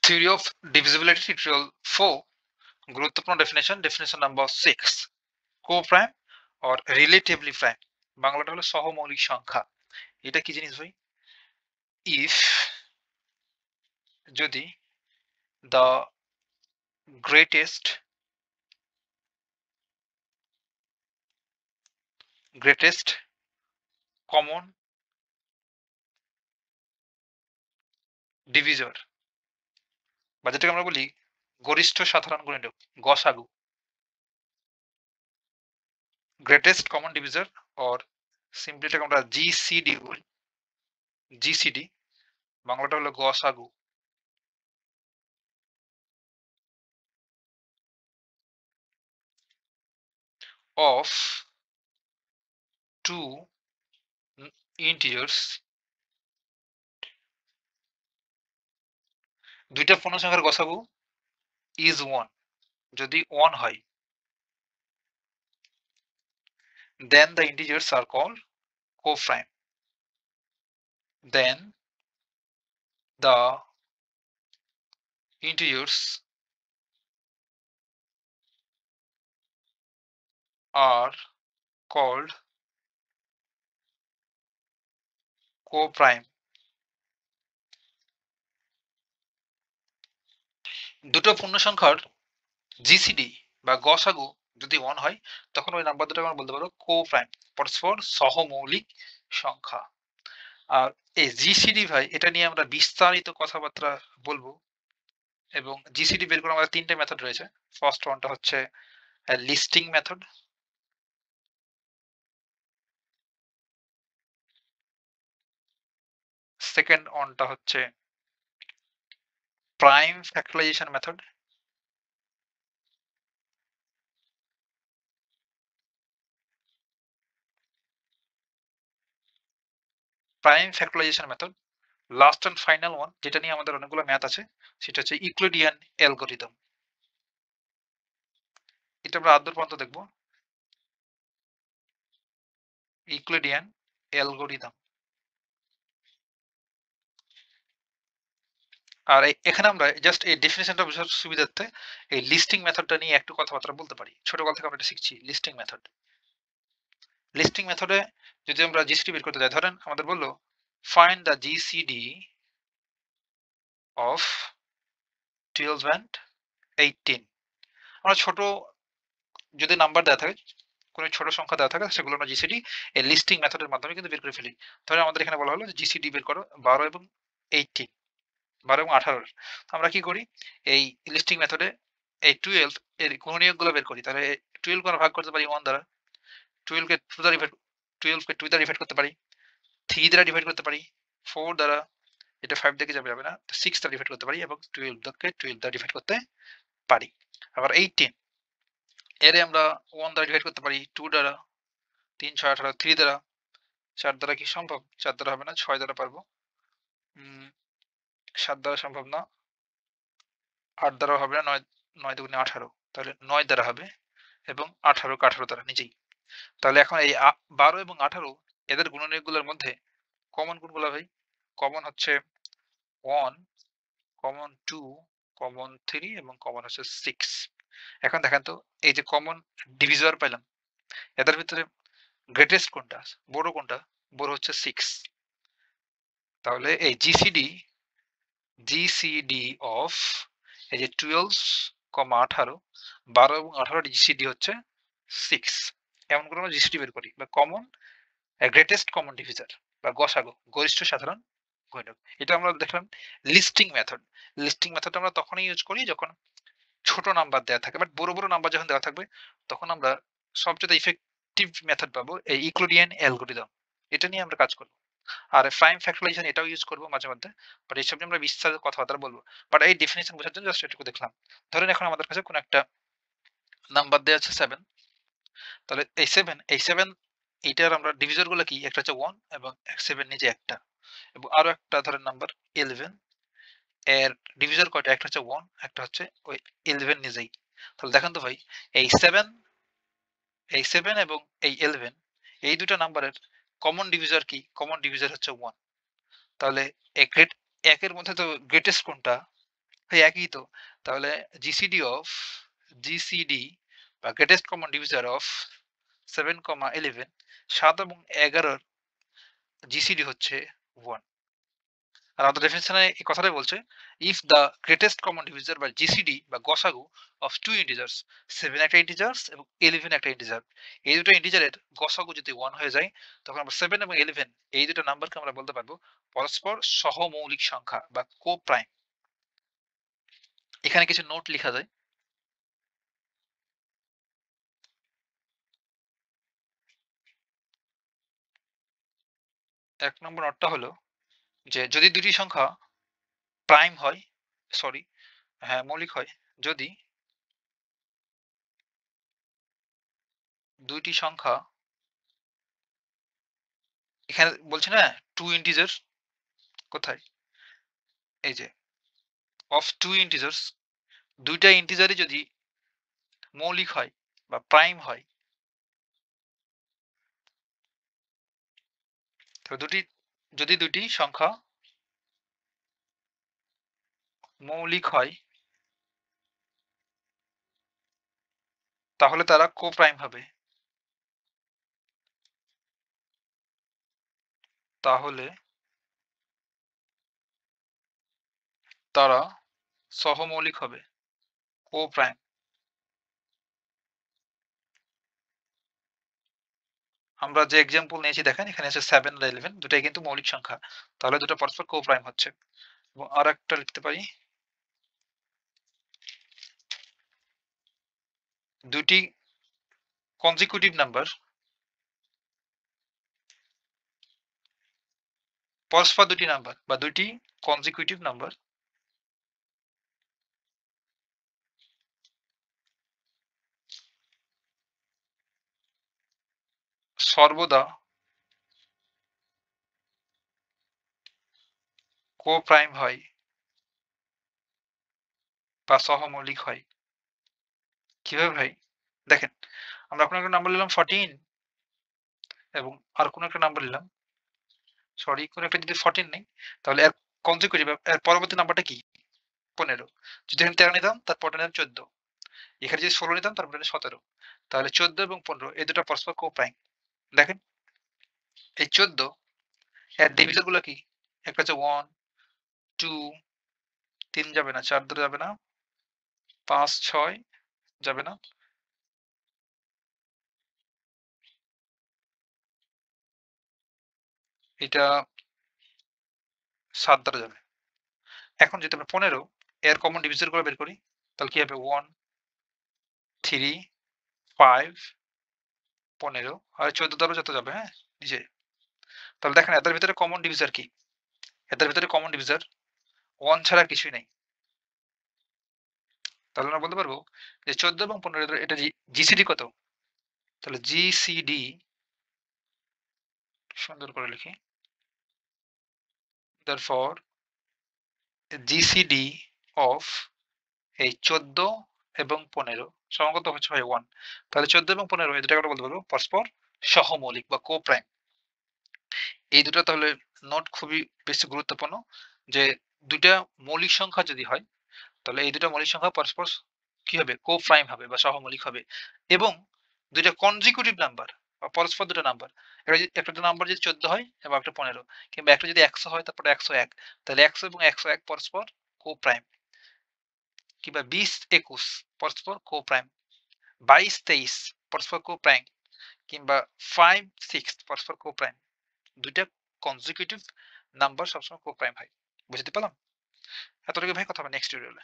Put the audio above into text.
Theory of divisibility, tutorial 4, গুরুত্বপূর্ণ definition number 6, coprime or relatively prime. বাংলাটা হলো সহমৌলিক সংখ্যা। এটা কি জিনিস ভাই? ইফ যদি দ্য গ্রেটেস্ট কমন ডিভিজর, বা যেটাকে আমরা বলি গরিষ্ঠ সাধারণ গুণিতক, গসাগু, greatest common divisor or simply এটাকে আমরা জিসিডি বলি, জিসিডি, বাংলাটা হলো গসাগু অফ টু ইন্টিজার্স, দুইটা পূর্ণ সংখ্যার গসাগু ইজ 1, যদি 1 হয়, then the integers are called co-prime. Then the integers are called co-prime. দুটো পূর্ণ সংখ্যার জিসিডি বা গসাগু যদি 1 হয়, তখন ওই নাম্বার দুটোকে আমরা বলতে পারবো কো-প্রাইম, পরস্পর সহমৌলিক সংখ্যা। আর এই জিসিডি ভাই, এটা নিয়ে আমরা বিস্তারিত কথাবার্তা বলবো। এবং জিসিডি বের করার আমাদের তিনটে মেথড রয়েছে। ফার্স্ট ওয়ানটা হচ্ছে লিস্টিং মেথড, সেকেন্ড ওয়ানটা হচ্ছে prime factorisation method, prime factorisation method, last and final one যেটা নিয়ে আমাদের অনেকগুলো ম্যাথ আছে, সেটা হচ্ছে ইউক্লিডিয়ান অ্যালগরিদম। এটা আমরা আদ্য পর্যন্ত দেখবো, ইউক্লিডিয়ান অ্যালগরিদম। আর এখানে আমরা জাস্ট এই ডেফিনেশনটা বোঝার সুবিধার্থে এই লিস্টিং মেথডটা নিয়ে একটু কথাবার্তা বলতে পারি। ছোটকাল থেকে আমরা এটা শিখছি, লিস্টিং মেথড। লিস্টিং মেথডে যদি আমরা জিসিডি বের করতে যাই, ধরেন আমাদের বললো find the GCD of 12 and 18। আমরা ছোট যদি নাম্বার দেওয়া থাকে, কোনো ছোট সংখ্যা দেওয়া থাকে, সেগুলো আমরা জিসিডি এই লিস্টিং মেথডের মাধ্যমে কিন্তু বের করে ফেলি। ধরেন আমাদের এখানে বলা হলো যে জিসিডি বের করো 12 এবং 18, 12 এবং 18। আমরা কি করি, এই লিস্টিং মেথডে এই 12 এর গুণনীয়কগুলো বের করি। তাহলে 12 কে আমরা ভাগ করতে পারি 1 দ্বারা, 12 কে 2 দ্বারা ডিভাইড, 12 কে 2 দ্বারা ডিভাইড করতে পারি, 3 দ্বারা ডিভাইড করতে পারি, 4 দ্বারা, এটা 5 দিকে যাবে না, 6 দ্বারা ডিভাইড করতে পারি, এবং 12 কে 12 দ্বারা ডিভাইড করতে পারি। আবার 18 এরে আমরা 1 দ্বারা ডিভাইড করতে পারি, 2 দ্বারা, 3 6 18, 3 দ্বারা, 4 দ্বারা কি সম্ভব? 4 দ্বারা হবে না, 6 দ্বারা পারবো, 7 দ্বারা সম্ভব না, 8 দ্বারা হবে না, 9 9 দুগুণে 18, তাহলে 9 দ্বারা হবে, এবং 18 কে 18 দ্বারা নিজেই। তাহলে এখন এই 12 এবং 18 এদের গুণনীয়কগুলোর মধ্যে কমন কোনগুলো ভাই? কমন হচ্ছে 1, কমন 2, কমন 3 এবং কমন হচ্ছে 6। এখন দেখেন তো, এই যে কমন ডিভিজর পেলাম, এদের ভিতরে গ্রেটেস্ট কোনটা, বড় কোনটা? বড় হচ্ছে 6। তাহলে এই জিসিডি অফ এই যে 12, 18, 12 এবং 18 জিসিডি হচ্ছে 6। এমন করে আমরা জিসিডি বের করি, বা কমন গ্রেটেস্ট কমন ডিভিজর বা গসাগু, গরিষ্ঠ সাধারণ গুণিতক। এটা আমরা দেখলাম লিস্টিং মেথড। লিস্টিং মেথড আমরা তখনই ইউজ করি যখন ছোট নাম্বার দেওয়া থাকে, বাট বড় বড় নাম্বার যখন দেওয়া থাকবে, তখন আমরা সবচেয়ে ইফেক্টিভ মেথড পাবো এই ইউক্লিডিয়ান অ্যালগরিদম। এটা নিয়ে আমরা কাজ করবো। আর প্রাইম ফ্যাক্টরাইজেশন এটাও ইউজ করবো মাঝে মধ্যে, বাট এইসব নিয়ে আমরা বিস্তারিত কথাবার্তা বলবো। বাট এই ডেফিনেশন বোঝার জন্য জাস্ট এটুকু দেখলাম। ধরেন এখন আমাদের কাছে কোনো একটা নাম্বার দেওয়া আছে 7, তাহলে এই 7 এইটার আমরা ডিভিজর গুলো কি, একটা হচ্ছে 1 এবং 7 নিজে একটা, এবং আরো একটা ধরেন নাম্বার 11, এর ডিভিজর কয়টা, একটা হচ্ছে 1, একটা হচ্ছে ওই 11 নিজেই। তাহলে দেখেন তো ভাই, এই 7 এবং এই 11, এই দুটো নাম্বারের কমন ডিভিজর কি? কমন ডিভিজর হচ্ছে 1। তাহলে একের মধ্যে তো গ্রেটেস্ট কোনটা? ভাই একই তো। তাহলে জিসিডি বা গ্রেটেস্ট কমন ডিভিজার অফ 7, 11, 7 এবং 11 র জিসিডি হচ্ছে 1। আর আমাদের ডেফিনিশনে এই কথাটাই বলছে, ইফ দ্য গ্রেটেস্ট কমন ডিভিজার বা জিসিডি বা গসাগু অফ টু ইন্টিজার্স, 7 একটা ইন্টিজার্স এবং 11 একটা ইন্টিজার, এই দুটো ইন্টিজারের গসাগু যদি 1 হয়ে যায়, তখন আমরা 7 এবং 11 এই দুটো নাম্বারকে আমরা বলতে পারবো পরস্পর সহমৌলিক সংখ্যা বা কো প্রাইম। এখানে কিছু নোট লেখা যায়। এক নম্বর নোটটা হলো যে যদি দুটি সংখ্যা প্রাইম হয়, সরি, হ্যাঁ মৌলিক হয়, যদি দুইটি সংখ্যা, এখানে বলছে না টু ইন্টিজার, কোথায়, এই যে অফ টু ইন্টিজার্স, দুইটা ইন্টিজারই যদি মৌলিক হয় বা প্রাইম হয়, তবে যদি দুটি সংখ্যা মৌলিক হয় তাহলে তারা কো প্রাইম হবে। তাহলে তারা সহমৌলিক হবে, কো প্রাইম। আমরা যে এক্সাম্পল নিয়েছি দেখেন, এখানে আছে 7 আর 11, দুটাই কিন্তু মৌলিক সংখ্যা, তাহলে দুটো পরস্পর কো প্রাইম হচ্ছে। এবং আর একটা লিখতে পারি, দুটি কনজিকিউটিভ নাম্বার পরস্পর দুটি নাম্বার বা দুটি কনজিকিউটিভ নাম্বার সর্বদা কো প্রাইম হয় বা সহমৌলিক হয়। কিভাবে ভাই? দেখেন, আমরা কোনো একটা নাম্বার নিলাম 14 এবং আর কোনো একটা নাম্বার নিলাম, সরি, কোনো একটা যদি 14 নেই, তাহলে এর কনজিকিউটিভ এর পরবর্তী নাম্বারটা কি? 15। যদি এখানে 13 নিতাম, তারপরটা নিতাম 14। এখানে যদি 16 নিতাম, তারপরে 17। তাহলে 14 এবং 15 এই দুটো পরস্পর কো প্রাইম। দেখেন, এই 14 এর ডিভিজর গুলো কি? একটা হচ্ছে 1, 2, 3 যাবে না, 4 ধরে যাবে না, 5, 6 যাবে না, এটা 7 দ্বারা যাবে। এখন যদি আমরা 15 এর কমন ডিভিজর গুলো বের করি, তাহলে কি হবে? 1, 3, 5, 15 আর 14 দ্বারা যত যাবে, হ্যাঁ? নিচে। তাহলে দেখেন এদের ভিতরে কমন ডিভিজর কি? এদের ভিতরে কমন ডিভিজর 1 ছাড়া কিছুই নেই। তাহলে আমরা বলতে পারবো যে 14 এবং 15 এটা জিসিডি কত? তাহলে জিসিডি, সুন্দর করে লিখি। therefore জিসিডি অফ এই 14 এবং 15 সমান কত হচ্ছে ভাই 1। তাহলে 14 এবং 15 এই দুটাকে আমরা বলতে পারবো পরস্পর সহমৌলিক বা কো প্রাইম। এই দুটো তাহলে নোট খুবই বেশি গুরুত্বপূর্ণ, যে দুইটা মৌলিক সংখ্যা যদি হয়, তাহলে এই দুটো মৌলিক সংখ্যা পরস্পর কি হবে? কো প্রাইম হবে বা সহমৌলিক হবে। এবং দুইটা কনজিকিউটিভ নাম্বার বা পরস্পর দুটো নাম্বার, একটা নাম্বার যদি 14 হয় এবং একটা 15, কিংবা একটা যদি 100 হয় তারপরে 101, তাহলে 100 এবং 101 পরস্পর কো প্রাইম। কিংবা 20, 21 পরস্পর কো প্রাইম। 22, 23 পরস্পর কো প্রাইম। কিংবা 5, 6 পরস্পর কো প্রাইম। দুইটা কনজিকিউটিভ নাম্বার সবসময় কো প্রাইম হয়। বুঝতে পারলাম? এতটুকু ভাই, কথা হবে নেক্সট টিউটোরিয়ালে।